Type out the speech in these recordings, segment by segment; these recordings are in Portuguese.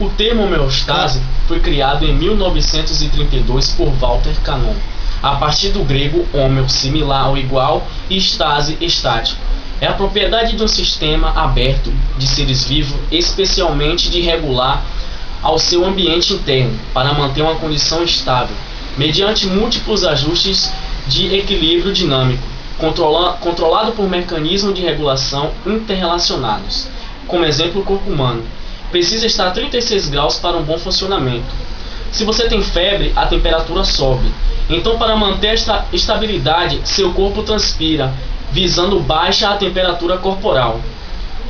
O termo homeostase foi criado em 1932 por Walter Cannon, a partir do grego homeo, similar ou igual, e stase, estático. É a propriedade de um sistema aberto de seres vivos, especialmente de regular ao seu ambiente interno, para manter uma condição estável, mediante múltiplos ajustes de equilíbrio dinâmico, controlado por mecanismos de regulação interrelacionados. Como exemplo, o corpo humano precisa estar a 36 graus para um bom funcionamento. Se você tem febre, a temperatura sobe. Então, para manter esta estabilidade, seu corpo transpira, visando baixa a temperatura corporal.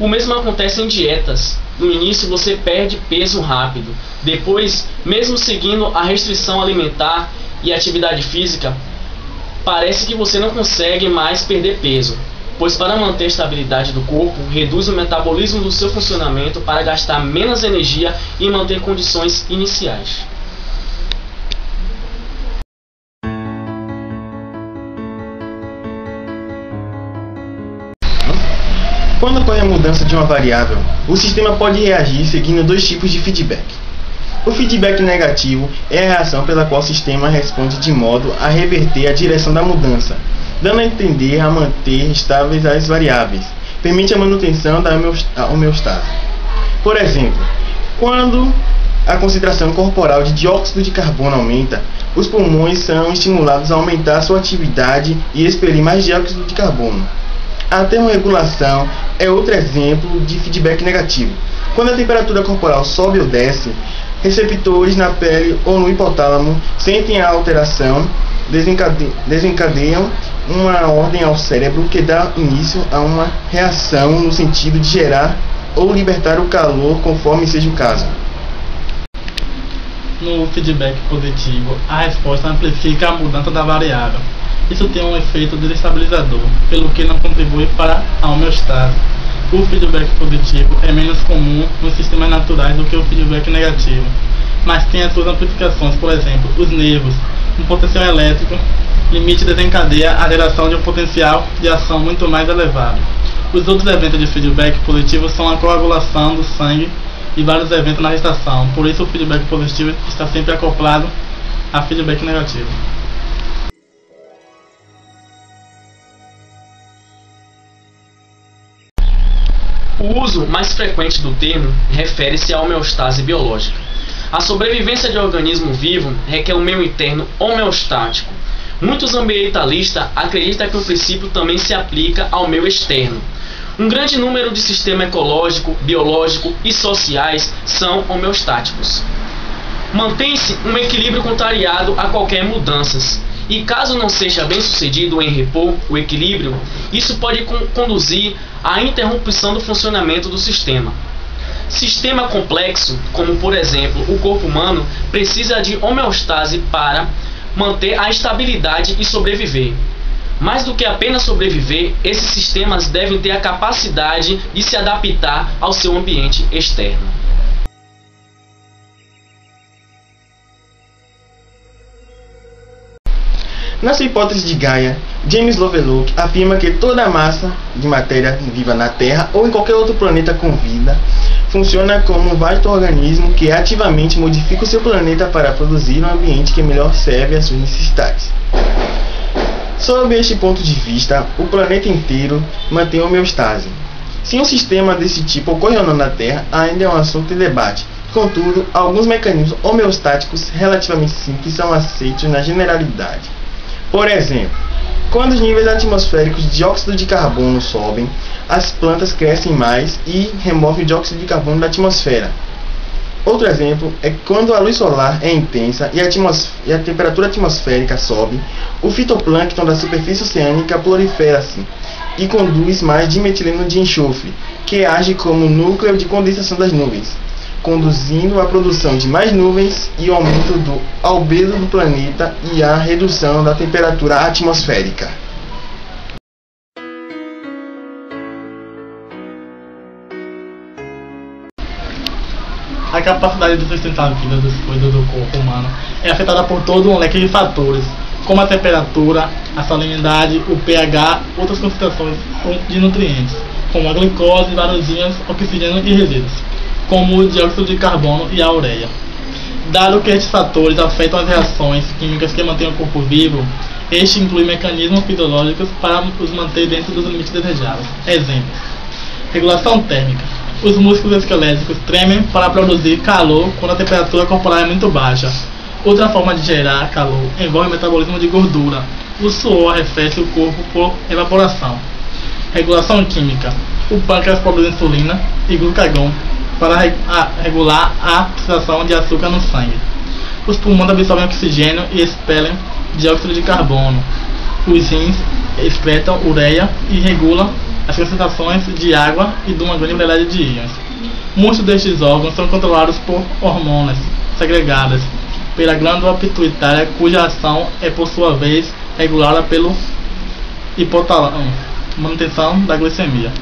O mesmo acontece em dietas. No início você perde peso rápido. Depois, mesmo seguindo a restrição alimentar e atividade física, parece que você não consegue mais perder peso, pois para manter a estabilidade do corpo, reduz o metabolismo do seu funcionamento para gastar menos energia e manter condições iniciais. Quando ocorre a mudança de uma variável, o sistema pode reagir seguindo dois tipos de feedback. O feedback negativo é a reação pela qual o sistema responde de modo a reverter a direção da mudança, dando a entender a manter estáveis as variáveis, permite a manutenção da homeostase. Por exemplo, quando a concentração corporal de dióxido de carbono aumenta, os pulmões são estimulados a aumentar sua atividade e expelir mais dióxido de carbono. A termorregulação é outro exemplo de feedback negativo. Quando a temperatura corporal sobe ou desce, receptores na pele ou no hipotálamo sentem a alteração, desencadeiam uma ordem ao cérebro que dá início a uma reação no sentido de gerar ou libertar o calor conforme seja o caso. No feedback positivo, a resposta amplifica a mudança da variável. Isso tem um efeito desestabilizador, pelo que não contribui para a homeostase. O feedback positivo é menos comum nos sistemas naturais do que o feedback negativo, mas tem as suas amplificações. Por exemplo, os nervos, um potencial elétrico limite desencadeia a geração de um potencial de ação muito mais elevado. Os outros eventos de feedback positivo são a coagulação do sangue e vários eventos na gestação. Por isso, o feedback positivo está sempre acoplado a feedback negativo. O uso mais frequente do termo refere-se à homeostase biológica. A sobrevivência de um organismo vivo requer um meio interno homeostático. Muitos ambientalistas acreditam que o princípio também se aplica ao meio externo. Um grande número de sistemas ecológico, biológico e sociais são homeostáticos. Mantém-se um equilíbrio contrariado a qualquer mudanças. E caso não seja bem sucedido em repor o equilíbrio, isso pode conduzir à interrupção do funcionamento do sistema. Sistema complexo, como por exemplo o corpo humano, precisa de homeostase para manter a estabilidade e sobreviver. Mais do que apenas sobreviver, esses sistemas devem ter a capacidade de se adaptar ao seu ambiente externo. Na sua hipótese de Gaia, James Lovelock afirma que toda a massa de matéria viva na Terra ou em qualquer outro planeta com vida funciona como um vasto organismo que ativamente modifica o seu planeta para produzir um ambiente que melhor serve às suas necessidades. Sob este ponto de vista, o planeta inteiro mantém homeostase. Se um sistema desse tipo ocorre ou não na Terra, ainda é um assunto de debate. Contudo, alguns mecanismos homeostáticos relativamente simples são aceitos na generalidade. Por exemplo, quando os níveis atmosféricos de dióxido de carbono sobem, as plantas crescem mais e removem o dióxido de carbono da atmosfera. Outro exemplo é quando a luz solar é intensa e a temperatura atmosférica sobe, o fitoplâncton da superfície oceânica prolifera-se e conduz mais dimetileno de enxofre, que age como núcleo de condensação das nuvens, conduzindo à produção de mais nuvens e o aumento do albedo do planeta e a redução da temperatura atmosférica. A capacidade de sustentar a vida dos fluidos do corpo humano é afetada por todo um leque de fatores, como a temperatura, a salinidade, o pH, outras concentrações de nutrientes, como a glicose, vários íons, oxigênio e resíduos. como o dióxido de carbono e a ureia. Dado que estes fatores afetam as reações químicas que mantêm o corpo vivo, este inclui mecanismos fisiológicos para os manter dentro dos limites desejáveis. Exemplos: regulação térmica. Os músculos esqueléticos tremem para produzir calor quando a temperatura corporal é muito baixa. Outra forma de gerar calor envolve o metabolismo de gordura. O suor arrefece o corpo por evaporação. Regulação química. O pâncreas produz insulina e glucagon para regular a oxidação de açúcar no sangue. Os pulmões absorvem oxigênio e expelem dióxido de carbono. Os rins excretam ureia e regulam as concentrações de água e de uma grande variedade de íons. Muitos destes órgãos são controlados por hormonas segregadas pela glândula pituitária, cuja ação é por sua vez regulada pelo hipotálamo, manutenção da glicemia.